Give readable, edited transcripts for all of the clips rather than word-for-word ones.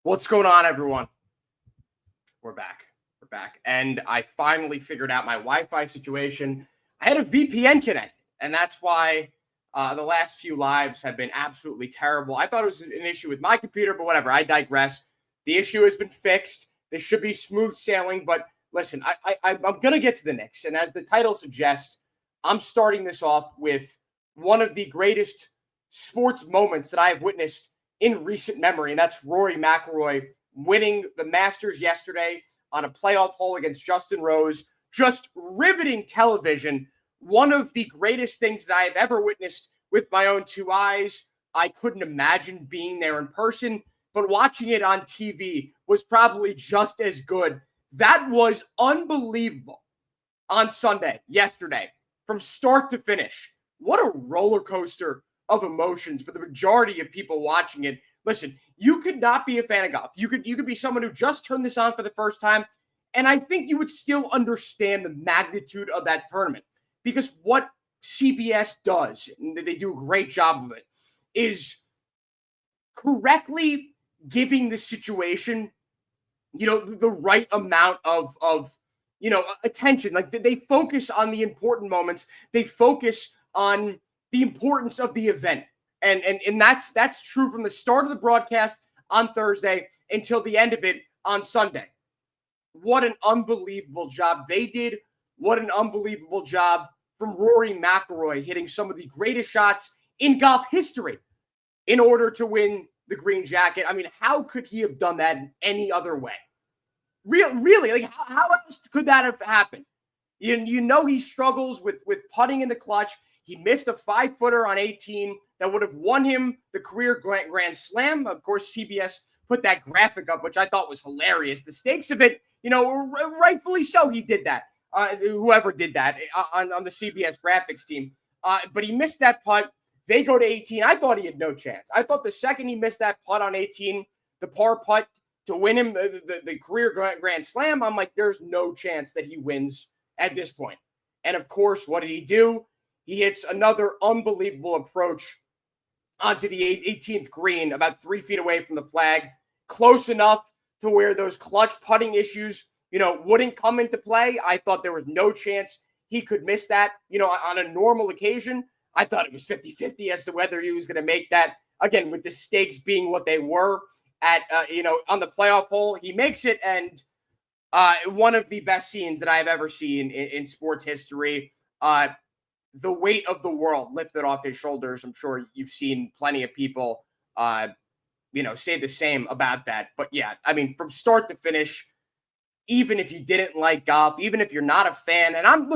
What's going on, everyone? We're back. We're back. And I finally figured out my Wi-Fi situation. I had a VPN connected, and that's why the last few lives have been absolutely terrible. I thought it was an issue with my computer, but whatever. I digress. The issue has been fixed. This should be smooth sailing, but listen, I'm going to get to the Knicks. And as the title suggests, I'm starting this off with one of the greatest sports moments that I have witnessed in recent memory, and that's Rory McIlroy winning the Masters yesterday on a playoff hole against Justin Rose. Just riveting television. One of the greatest things that I have ever witnessed with my own two eyes. I couldn't imagine being there in person, but watching it on TV was probably just as good. That was unbelievable on Sunday, yesterday, from start to finish. What a roller coaster of emotions for the majority of people watching it. Listen, you could not be a fan of golf. You could be someone who just turned this on for the first time, and I think you would still understand the magnitude of that tournament, because what CBS does, and they do a great job of it, is correctly giving the situation, the right amount of attention. Like, they focus on the important moments. They focus on the importance of the event. And that's true from the start of the broadcast on Thursday until the end of it on Sunday. What an unbelievable job they did. What an unbelievable job from Rory McIlroy, hitting some of the greatest shots in golf history in order to win the green jacket. I mean, how could he have done that in any other way? Really, like, how else could that have happened? You know he struggles with putting in the clutch. He missed a 5-footer on 18 that would have won him the career Grand Slam. Of course, CBS put that graphic up, which I thought was hilarious. The stakes of it, rightfully so, he did that. Whoever did that on the CBS graphics team. But he missed that putt. They go to 18. I thought he had no chance. I thought the second he missed that putt on 18, the par putt to win him the career Grand Slam, I'm like, there's no chance that he wins at this point. And of course, what did he do? He hits another unbelievable approach onto the 18th green, about 3 feet away from the flag, close enough to where those clutch putting issues, wouldn't come into play. I thought there was no chance he could miss that. On a normal occasion, I thought it was 50-50 as to whether he was going to make that. Again, with the stakes being what they were at, on the playoff hole, he makes it. And one of the best scenes that I've ever seen in sports history. The weight of the world lifted off his shoulders. I'm sure you've seen plenty of people, say the same about that. But yeah, I mean, from start to finish, even if you didn't like golf, even if you're not a fan, and I'm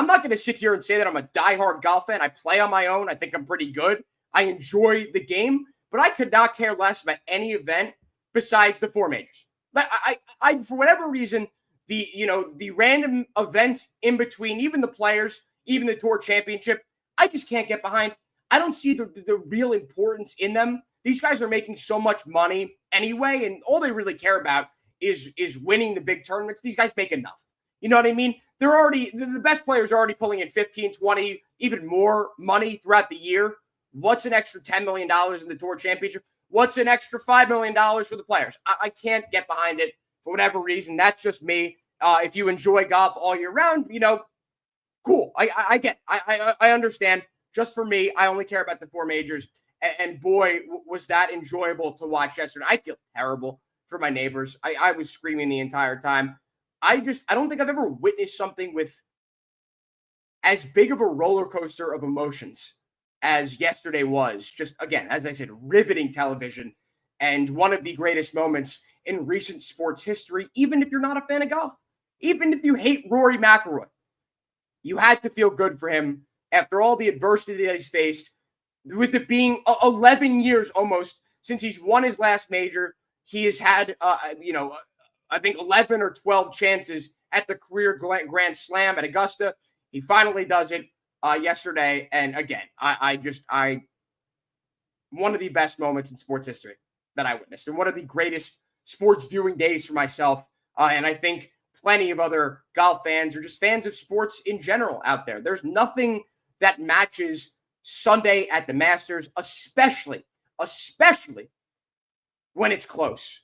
not going to sit here and say that I'm a diehard golf fan. I play on my own. I think I'm pretty good. I enjoy the game, but I could not care less about any event besides the four majors. But I for whatever reason, the random events in between, even the players, even the Tour Championship, I just can't get behind. I don't see the real importance in them. These guys are making so much money anyway, and all they really care about is winning the big tournaments. These guys make enough. You know what I mean? They're already, the best players are already pulling in 15, 20, even more money throughout the year. What's an extra $10 million in the Tour Championship? What's an extra $5 million for the players? I can't get behind it for whatever reason. That's just me. If you enjoy golf all year round, cool. I get. I understand. Just for me, I only care about the four majors. And boy, was that enjoyable to watch yesterday. I feel terrible for my neighbors. I was screaming the entire time. I don't think I've ever witnessed something with as big of a roller coaster of emotions as yesterday was. Just, again, as I said, riveting television and one of the greatest moments in recent sports history, even if you're not a fan of golf, even if you hate Rory McIlroy. You had to feel good for him after all the adversity that he's faced, with it being 11 years almost since he's won his last major. He has had, I think 11 or 12 chances at the career Grand Slam at Augusta. He finally does it yesterday. And again, one of the best moments in sports history that I witnessed, and one of the greatest sports viewing days for myself. And I think plenty of other golf fans or just fans of sports in general out there. There's nothing that matches Sunday at the Masters, especially when it's close.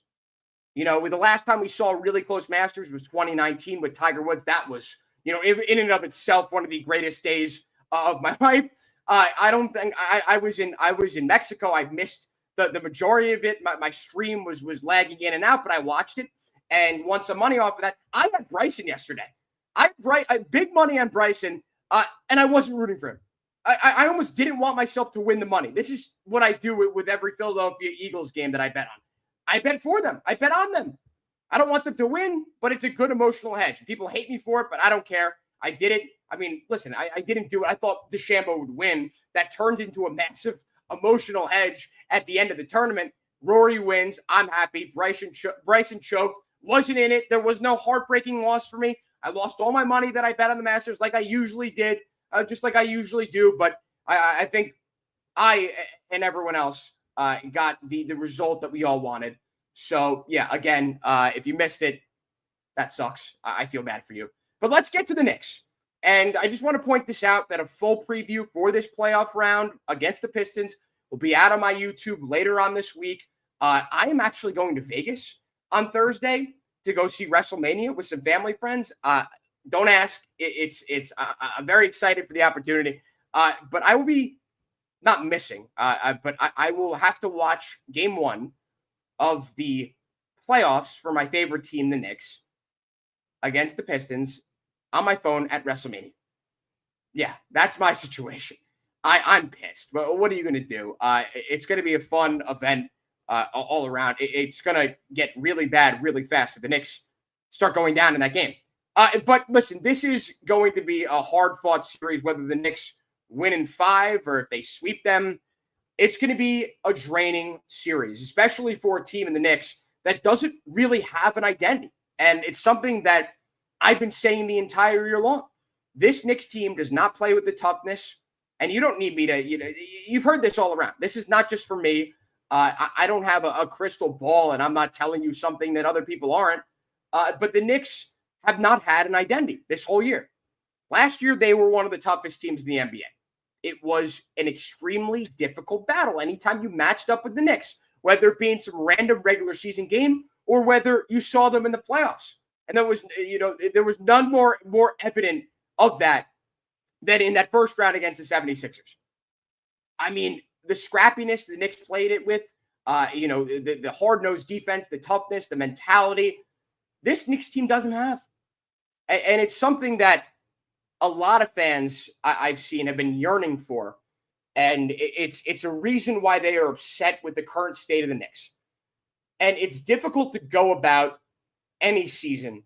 With the last time we saw a really close Masters was 2019 with Tiger Woods. That was, in and of itself, one of the greatest days of my life. I don't think I was in Mexico. I missed the majority of it. My stream was lagging in and out, but I watched it and won some money off of that. I had Bryson yesterday. I big money on Bryson, and I wasn't rooting for him. I almost didn't want myself to win the money. This is what I do with every Philadelphia Eagles game that I bet on. I bet for them. I bet on them. I don't want them to win, but it's a good emotional hedge. People hate me for it, but I don't care. I did it. I mean, listen, I didn't do it. I thought DeChambeau would win. That turned into a massive emotional hedge at the end of the tournament. Rory wins. I'm happy. Bryson choked. Wasn't in it. There was no heartbreaking loss for me. I lost all my money that I bet on the Masters like I usually did, just like I usually do. But I think I and everyone else got the result that we all wanted. So, yeah, again, if you missed it, that sucks. I feel bad for you. But let's get to the Knicks. And I just want to point this out that a full preview for this playoff round against the Pistons will be out on my YouTube later on this week. I am actually going to Vegas on Thursday to go see WrestleMania with some family friends. Don't ask. I'm very excited for the opportunity. But I will be not missing, but I will have to watch game one of the playoffs for my favorite team, the Knicks, against the Pistons on my phone at WrestleMania. Yeah, that's my situation. I'm pissed. But what are you going to do? It's going to be a fun event all around. It's going to get really bad really fast if the Knicks start going down in that game. But listen, this is going to be a hard-fought series, whether the Knicks win in 5 or if they sweep them. It's going to be a draining series, especially for a team in the Knicks that doesn't really have an identity. And it's something that I've been saying the entire year long. This Knicks team does not play with the toughness, and you don't need me to, you've heard this all around. This is not just for me. I don't have a crystal ball, and I'm not telling you something that other people aren't. But the Knicks have not had an identity this whole year. Last year, they were one of the toughest teams in the NBA. It was an extremely difficult battle anytime you matched up with the Knicks, whether it be in some random regular season game or whether you saw them in the playoffs. And there was none more evident of that than in that first round against the 76ers. I mean, the scrappiness the Knicks played it with, the hard-nosed defense, the toughness, the mentality, this Knicks team doesn't have. And it's something that a lot of fans I've seen have been yearning for. And it's a reason why they are upset with the current state of the Knicks. And it's difficult to go about any season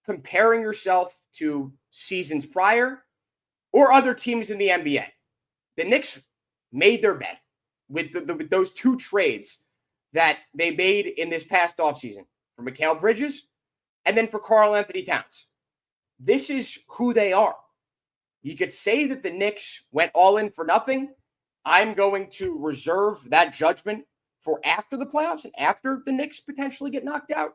comparing yourself to seasons prior or other teams in the NBA. The Knicks made their bed with those 2 trades that they made in this past offseason for Mikal Bridges and then for Karl Anthony Towns. This is who they are. You could say that the Knicks went all in for nothing. I'm going to reserve that judgment for after the playoffs and after the Knicks potentially get knocked out,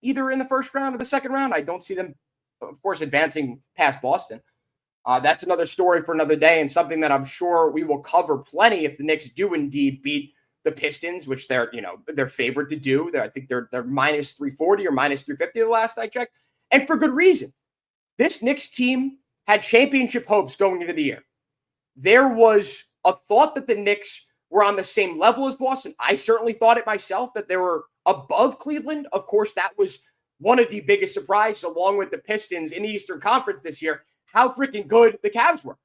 either in the first round or the second round. I don't see them, of course, advancing past Boston. That's another story for another day and something that I'm sure we will cover plenty if the Knicks do indeed beat the Pistons, which they're favored to do. I think they're minus 340 or minus 350 the last I checked, and for good reason. This Knicks team had championship hopes going into the year. There was a thought that the Knicks were on the same level as Boston. I certainly thought it myself, that they were above Cleveland. Of course, that was one of the biggest surprises, along with the Pistons in the Eastern Conference this year, how freaking good the Cavs were.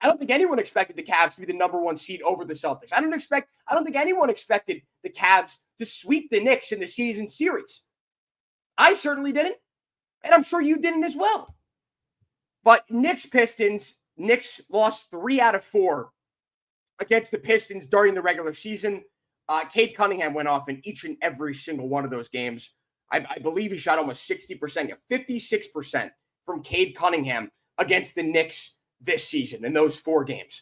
I don't think anyone expected the Cavs to be the number 1 seed over the Celtics. I don't think anyone expected the Cavs to sweep the Knicks in the season series. I certainly didn't, and I'm sure you didn't as well. But Knicks lost 3 out of 4 against the Pistons during the regular season. Cade Cunningham went off in each and every single one of those games. I believe he shot almost 60%, 56% from Cade Cunningham against the Knicks this season in those 4 games.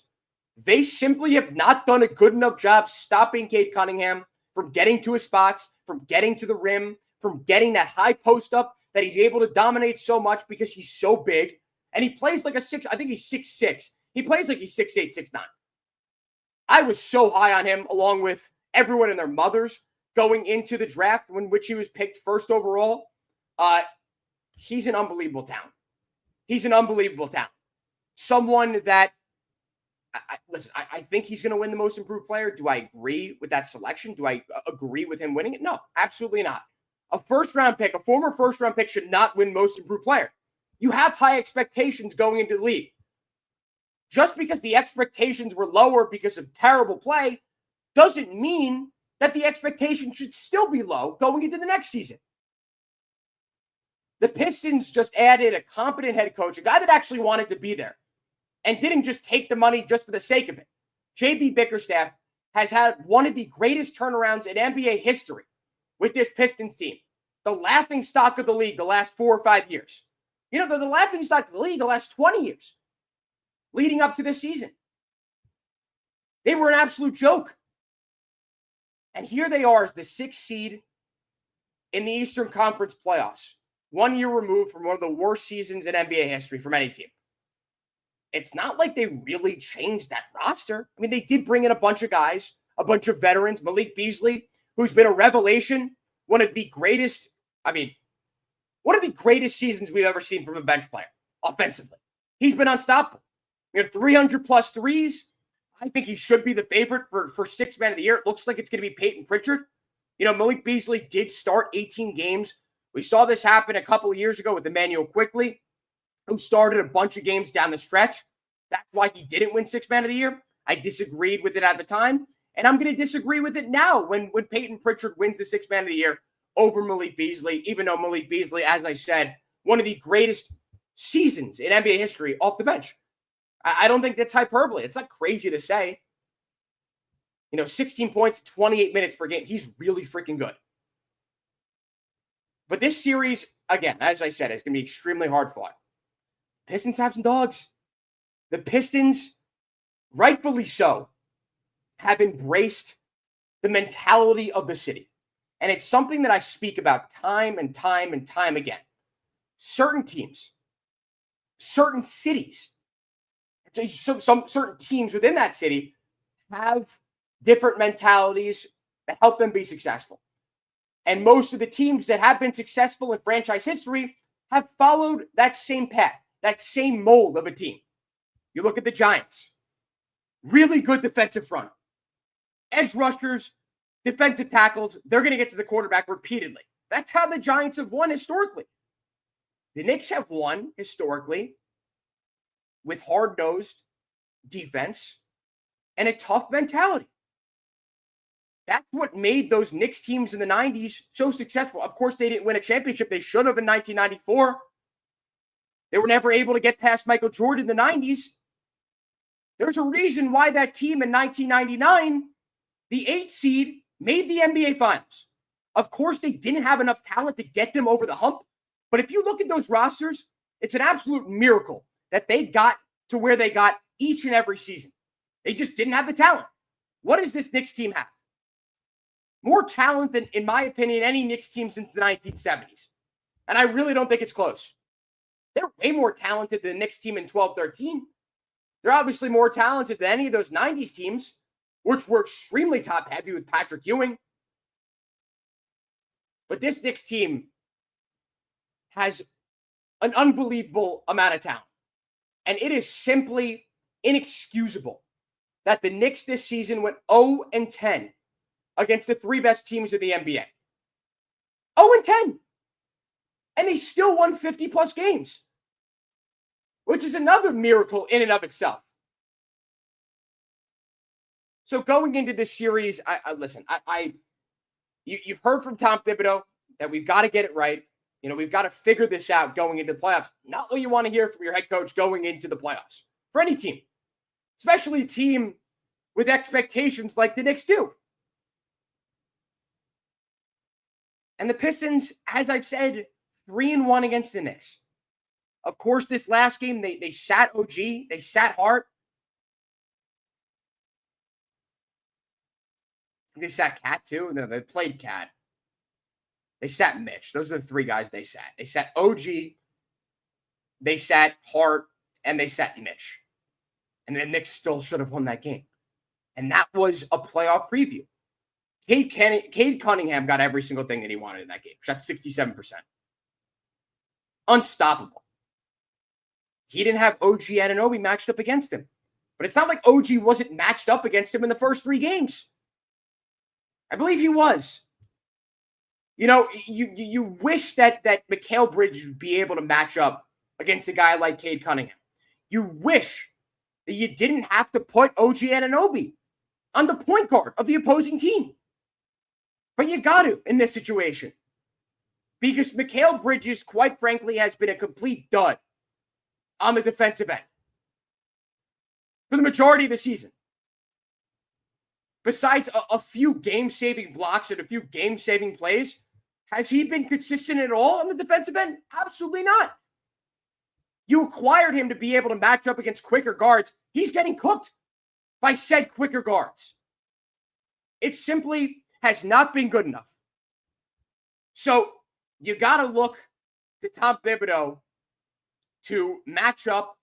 They simply have not done a good enough job stopping Cade Cunningham from getting to his spots, from getting to the rim, from getting that high post up that he's able to dominate so much because he's so big. And he plays like I think he's 6'6". He plays like he's 6'8", 6'9". I was so high on him, along with everyone and their mothers, going into the draft, in which he was picked first overall. He's an unbelievable talent. He's an unbelievable talent. Someone that, listen, I think he's going to win the most improved player. Do I agree with that selection? Do I agree with him winning it? No, absolutely not. A first-round pick, a former first-round pick should not win most improved player. You have high expectations going into the league. Just because the expectations were lower because of terrible play doesn't mean that the expectation should still be low going into the next season. The Pistons just added a competent head coach, a guy that actually wanted to be there and didn't just take the money just for the sake of it. JB Bickerstaff has had one of the greatest turnarounds in NBA history with this Pistons team. The laughing stock of the league the last 4 or 5 years. You know, they're the laughing stock of the league the last 20 years leading up to this season. They were an absolute joke. And here they are as the 6th seed in the Eastern Conference playoffs, 1 year removed from one of the worst seasons in NBA history from any team. It's not like they really changed that roster. I mean, they did bring in a bunch of guys, a bunch of veterans. Malik Beasley, who's been a revelation, one of the greatest seasons we've ever seen from a bench player offensively. He's been unstoppable. 300-plus threes. I think he should be the favorite for Sixth Man of the Year. It looks like it's going to be Peyton Pritchard. Malik Beasley did start 18 games. We saw this happen a couple of years ago with Emmanuel Quickley, who started a bunch of games down the stretch. That's why he didn't win Sixth Man of the Year. I disagreed with it at the time, and I'm going to disagree with it now when Peyton Pritchard wins the Sixth Man of the Year over Malik Beasley, even though Malik Beasley, as I said, one of the greatest seasons in NBA history off the bench. I don't think that's hyperbole. It's not crazy to say. 16 points, 28 minutes per game. He's really freaking good. But this series, again, as I said, is going to be extremely hard fought. Pistons have some dogs. The Pistons, rightfully so, have embraced the mentality of the city. And it's something that I speak about time and time and time again. Certain teams, certain cities, some certain teams within that city have different mentalities that help them be successful. And most of the teams that have been successful in franchise history have followed that same path, that same mold of a team. You look at the Giants. Really good defensive front. Edge rushers, defensive tackles, they're going to get to the quarterback repeatedly. That's how the Giants have won historically. The Knicks have won historically with hard-nosed defense and a tough mentality. That's what made those Knicks teams in the 90s so successful. Of course, they didn't win a championship. They should have in 1994. They were never able to get past Michael Jordan in the 90s. There's a reason why that team in 1999, the 8th seed, made the NBA Finals. Of course, they didn't have enough talent to get them over the hump. But if you look at those rosters, it's an absolute miracle that they got to where they got each and every season. They just didn't have the talent. What does this Knicks team have? More talent than, in my opinion, any Knicks team since the 1970s. And I really don't think it's close. They're way more talented than the Knicks team in 12-13. They're obviously more talented than any of those 90s teams, which were extremely top-heavy with Patrick Ewing. But this Knicks team has an unbelievable amount of talent. And it is simply inexcusable that the Knicks this season went 0-10 against the 3 best teams of the NBA. 0-10. And they still won 50-plus games, which is another miracle in and of itself. So going into this series, listen, you've heard from Tom Thibodeau that we've got to get it right. We've got to figure this out going into the playoffs. Not what you want to hear from your head coach going into the playoffs for any team, especially a team with expectations like the Knicks do. And the Pistons, as I've said, 3-1 against the Knicks. Of course, this last game, they sat OG. They sat Hart. They sat Cat, too. No, they played Cat. They sat Mitch. Those are the 3 guys they sat. They sat OG. They sat Hart. And they sat Mitch. And the Knicks still should have won that game. And that was a playoff preview. Cade Cunningham got every single thing that he wanted in that game. Shot 67%. Unstoppable. He didn't have OG Anunoby matched up against him. But it's not like OG wasn't matched up against him in the first 3 games. I believe he was. You know, you wish that Mikal Bridges would be able to match up against a guy like Cade Cunningham. You wish that you didn't have to put OG Anunoby on the point guard of the opposing team. But you got to in this situation. Because Mikal Bridges, quite frankly, has been a complete dud on the defensive end for the majority of the season. Besides a few game-saving blocks and a few game-saving plays, has he been consistent at all on the defensive end? Absolutely not. You acquired him to be able to match up against quicker guards. He's getting cooked by said quicker guards. It simply has not been good enough. So you got to look to Tom Thibodeau to match up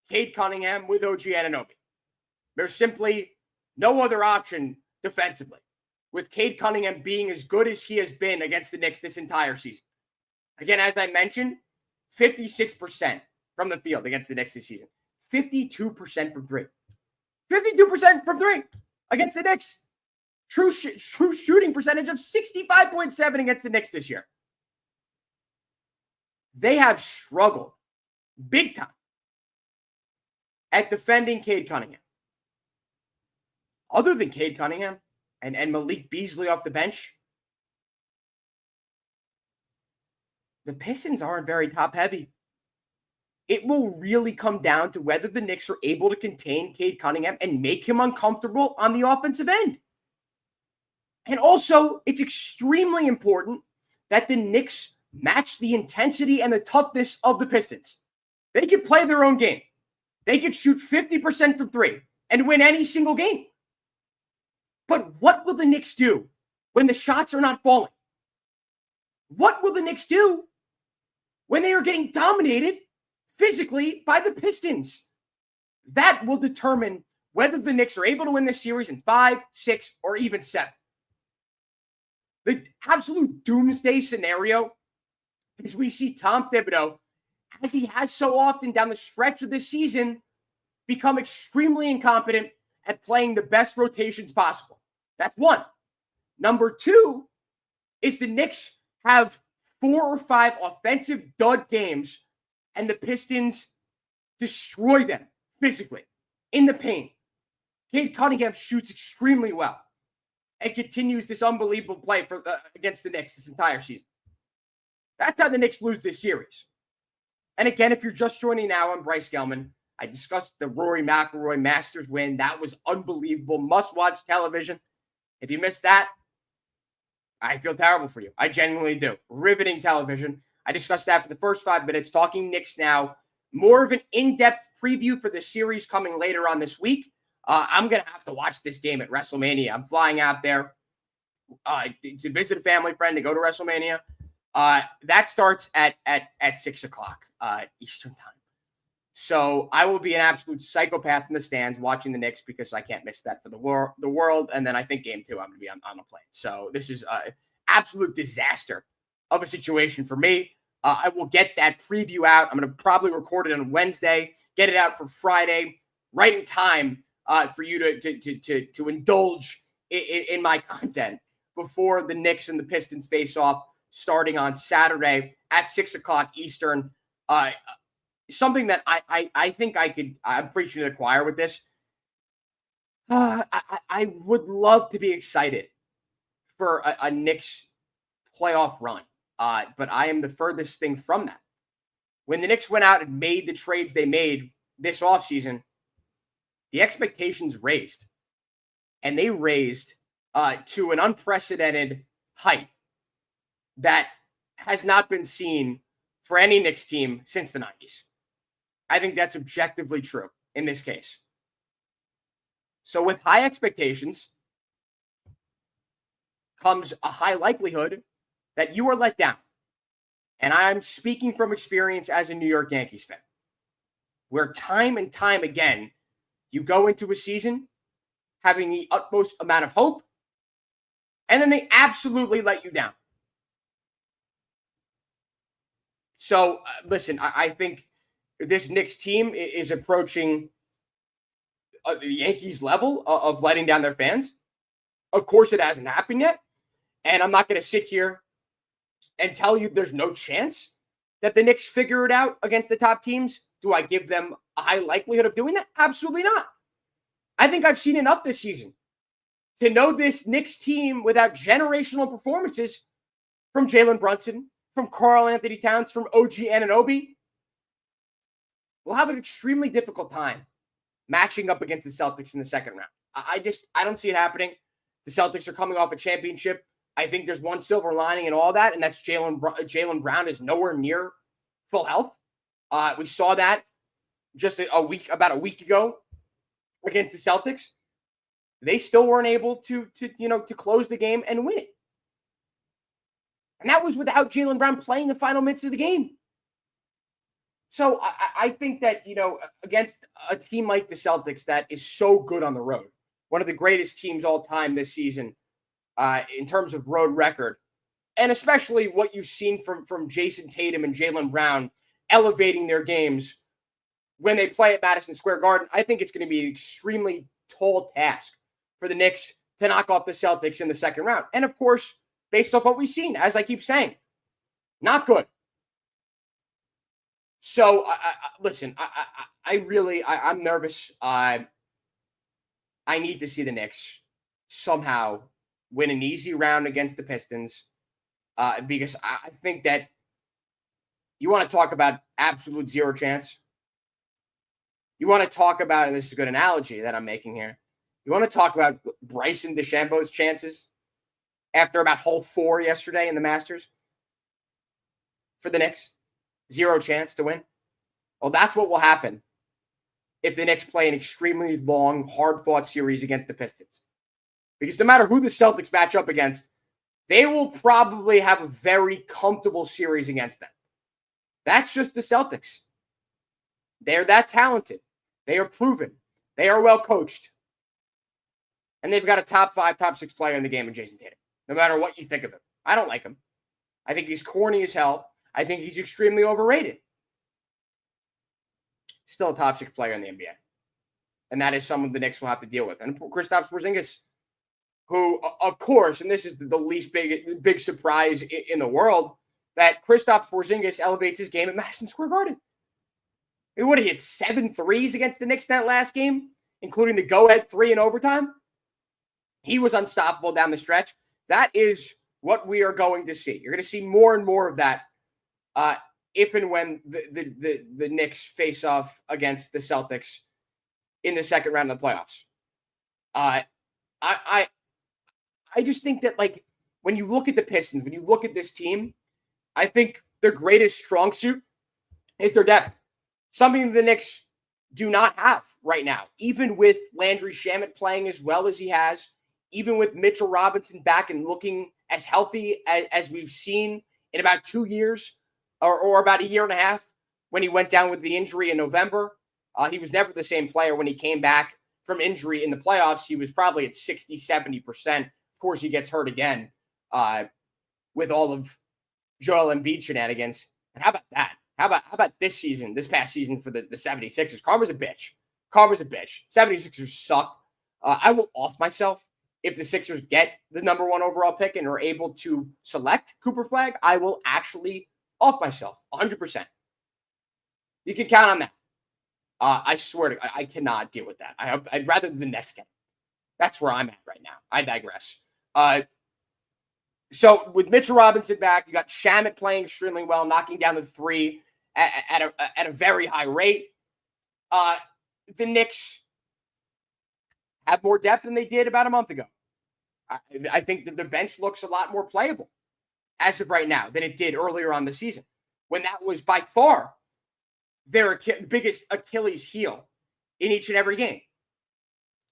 Cade Cunningham with OG Anunoby. There's simply no other option defensively, with Cade Cunningham being as good as he has been against the Knicks this entire season. Again, as I mentioned, 56% from the field against the Knicks this season. 52% from 3. 52% from 3 against the Knicks. True shooting percentage of 65.7 against the Knicks this year. They have struggled big time at defending Cade Cunningham. Other than Cade Cunningham and Malik Beasley off the bench, the Pistons aren't very top-heavy. It will really come down to whether the Knicks are able to contain Cade Cunningham and make him uncomfortable on the offensive end. And also, it's extremely important that the Knicks match the intensity and the toughness of the Pistons. They could play their own game. They could shoot 50% from 3 and win any single game. But what will the Knicks do when the shots are not falling? What will the Knicks do when they are getting dominated physically by the Pistons? That will determine whether the Knicks are able to win this series in 5, 6, or even 7. The absolute doomsday scenario is we see Tom Thibodeau, as he has so often down the stretch of this season, become extremely incompetent at playing the best rotations possible. That's one. Number 2 is the Knicks have 4 or 5 offensive dud games and the Pistons destroy them physically in the paint. Cade Cunningham shoots extremely well and continues this unbelievable play against the Knicks this entire season. That's how the Knicks lose this series. And again, if you're just joining now, I'm Bryce Gelman. I discussed the Rory McIlroy Masters win. That was unbelievable. Must-watch television. If you missed that, I feel terrible for you. I genuinely do. Riveting television. I discussed that for the first 5 minutes. Talking Knicks now. More of an in-depth preview for the series coming later on this week. I'm going to have to watch this game at WrestleMania. I'm flying out there to visit a family friend to go to WrestleMania. That starts at 6 o'clock Eastern time. So I will be an absolute psychopath in the stands watching the Knicks because I can't miss that for the world. And then I think game 2, I'm going to be on the plane. So this is an absolute disaster of a situation for me. I will get that preview out. I'm going to probably record it on Wednesday, get it out for Friday, right in time for you to indulge in my content before the Knicks and the Pistons face off starting on Saturday at 6 o'clock Eastern. Something that I think I'm preaching to the choir with this. I would love to be excited for a Knicks playoff run, but I am the furthest thing from that. When the Knicks went out and made the trades they made this offseason, the expectations raised, and they raised to an unprecedented height that has not been seen for any Knicks team since the 90s. I think that's objectively true in this case. So with high expectations comes a high likelihood that you are let down. And I'm speaking from experience as a New York Yankees fan, where time and time again, you go into a season having the utmost amount of hope, And then they absolutely let you down. So, listen, I think this Knicks team is approaching the Yankees level of letting down their fans. Of course, it hasn't happened yet. And I'm not going to sit here and tell you there's no chance that the Knicks figure it out against the top teams. Do I give them a high likelihood of doing that? Absolutely not. I think I've seen enough this season to know this Knicks team without generational performances from Jalen Brunson, from Karl Anthony Towns, from OG Anunoby will have an extremely difficult time matching up against the Celtics in the second round. I don't see it happening. The Celtics are coming off a championship. I think there's one silver lining in all that, and that's Jaylen Brown is nowhere near full health. We saw that just about a week ago against the Celtics. They still weren't able to close the game and win it. And that was without Jaylen Brown playing the final minutes of the game. So I think that, against a team like the Celtics that is so good on the road, one of the greatest teams all time this season in terms of road record, and especially what you've seen from Jason Tatum and Jaylen Brown elevating their games when they play at Madison Square Garden, I think it's going to be an extremely tall task for the Knicks to knock off the Celtics in the second round. And of course, based off what we've seen, as I keep saying, not good. So, listen, I'm nervous. I need to see the Knicks somehow win an easy round against the Pistons because I think that you want to talk about absolute zero chance. You want to talk about, and this is a good analogy that I'm making here, you want to talk about Bryson DeChambeau's chances after about hole 4 yesterday in the Masters for the Knicks? Zero chance to win. Well, that's what will happen if the Knicks play an extremely long, hard-fought series against the Pistons. Because no matter who the Celtics match up against, they will probably have a very comfortable series against them. That's just the Celtics. They're that talented. They are proven. They are well coached. And they've got a top 5, top 6 player in the game in Jason Tatum, no matter what you think of him. I don't like him. I think he's corny as hell. I think he's extremely overrated. Still a top 6 player in the NBA. And that is someone the Knicks will have to deal with. And Kristaps Porzingis, who, of course, and this is the least big surprise in the world, that Kristaps Porzingis elevates his game at Madison Square Garden. I mean, what, he hit 7 threes against the Knicks that last game, including the go-ahead 3 in overtime? He was unstoppable down the stretch. That is what we are going to see. You're going to see more and more of that if and when the Knicks face off against the Celtics in the second round of the playoffs. I just think that, like, when you look at the Pistons, when you look at this team, I think their greatest strong suit is their depth. Something the Knicks do not have right now. Even with Landry Shamet playing as well as he has, even with Mitchell Robinson back and looking as healthy as we've seen in about 2 years or about a year and a half when he went down with the injury in November. He was never the same player when he came back from injury in the playoffs. He was probably at 60, 70%. Of course, he gets hurt again with all of Joel Embiid shenanigans. And how about that? How about this season, this past season for the 76ers? Karma's a bitch. 76ers suck. I will off myself if the Sixers get the number 1 overall pick and are able to select Cooper Flagg. I will actually off myself 100%. You can count on that. I swear to God, I cannot deal with that. I'd rather the Nets get it. That's where I'm at right now. I digress. So with Mitchell Robinson back, you got Shamet playing extremely well, knocking down the 3 at a very high rate. The Knicks have more depth than they did about a month ago. I think that the bench looks a lot more playable as of right now than it did earlier on the season, when that was by far their biggest Achilles heel in each and every game.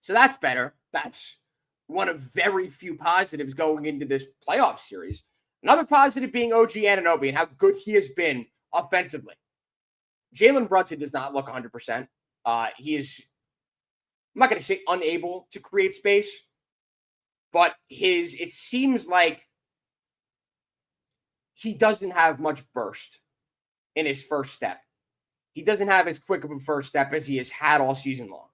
So that's better. That's one of very few positives going into this playoff series. Another positive being OG Anunoby and how good he has been offensively. Jalen Brunson does not look 100%. He is, I'm not going to say unable to create space, but it seems like he doesn't have much burst in his first step. He doesn't have as quick of a first step as he has had all season long.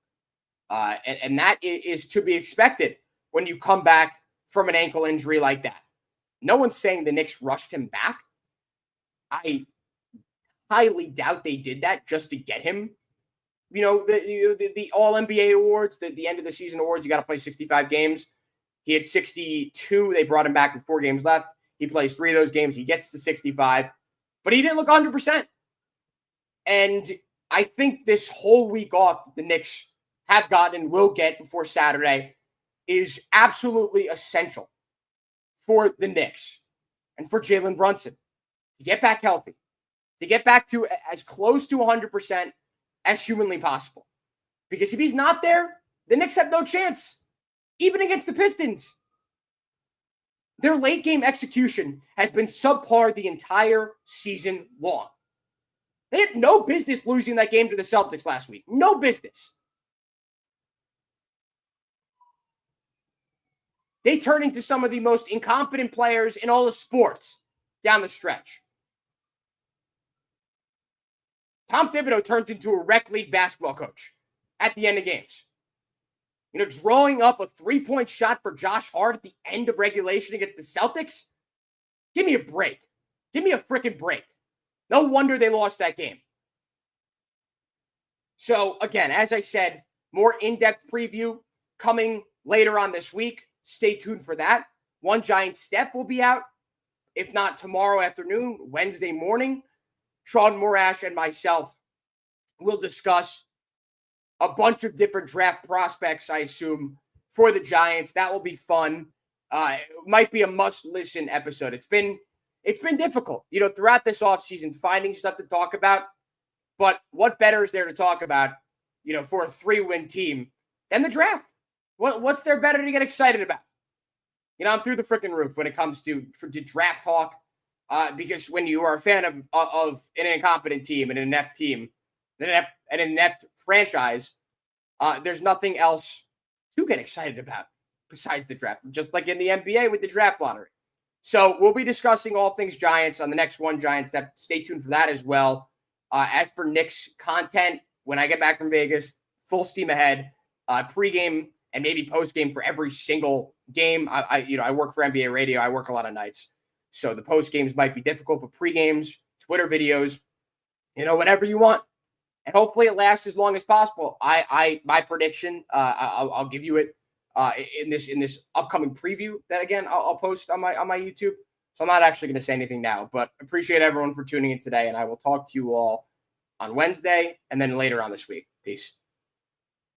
And that is to be expected when you come back from an ankle injury like that. No one's saying the Knicks rushed him back. I highly doubt they did that just to get him. You know, the All-NBA awards, the end of the season awards, you got to play 65 games. He had 62. They brought him back with 4 games left. He plays 3 of those games. He gets to 65. But he didn't look 100%. And I think this whole week off the Knicks have gotten and will get before Saturday is absolutely essential for the Knicks and for Jalen Brunson to get back healthy, to get back to as close to 100% as humanly possible. Because if he's not there, the Knicks have no chance, even against the Pistons. Their late game execution has been subpar the entire season long. They had no business losing that game to the Celtics last week. No business. They turn into some of the most incompetent players in all of sports down the stretch. Tom Thibodeau turns into a rec league basketball coach at the end of games. You know, drawing up a 3-point shot for Josh Hart at the end of regulation against the Celtics? Give me a break. Give me a freaking break. No wonder they lost that game. So, again, as I said, more in-depth preview coming later on this week. Stay tuned for that. One Giant Step will be out. If not tomorrow afternoon, Wednesday morning. Sean Morash and myself will discuss a bunch of different draft prospects, I assume, for the Giants. That will be fun. It might be a must-listen episode. It's been difficult, you know, throughout this offseason, finding stuff to talk about. But what better is there to talk about, you know, for a 3-win team than the draft? What's there better to get excited about? You know, I'm through the freaking roof when it comes to draft talk. Because when you are a fan of an incompetent team, an inept team, an inept franchise, there's nothing else to get excited about besides the draft, just like in the NBA with the draft lottery. So we'll be discussing all things Giants on the next One Giant Step. Stay tuned for that as well. As for Knicks content, when I get back from Vegas, full steam ahead, pregame and maybe postgame for every single game. I work for NBA radio. I work a lot of nights. So the post games might be difficult, but pre-games, Twitter videos, you know, whatever you want. And hopefully it lasts as long as possible. My prediction, I'll give you it in this upcoming preview that, again, I'll post on my YouTube. So I'm not actually going to say anything now, but appreciate everyone for tuning in today. And I will talk to you all on Wednesday and then later on this week. Peace.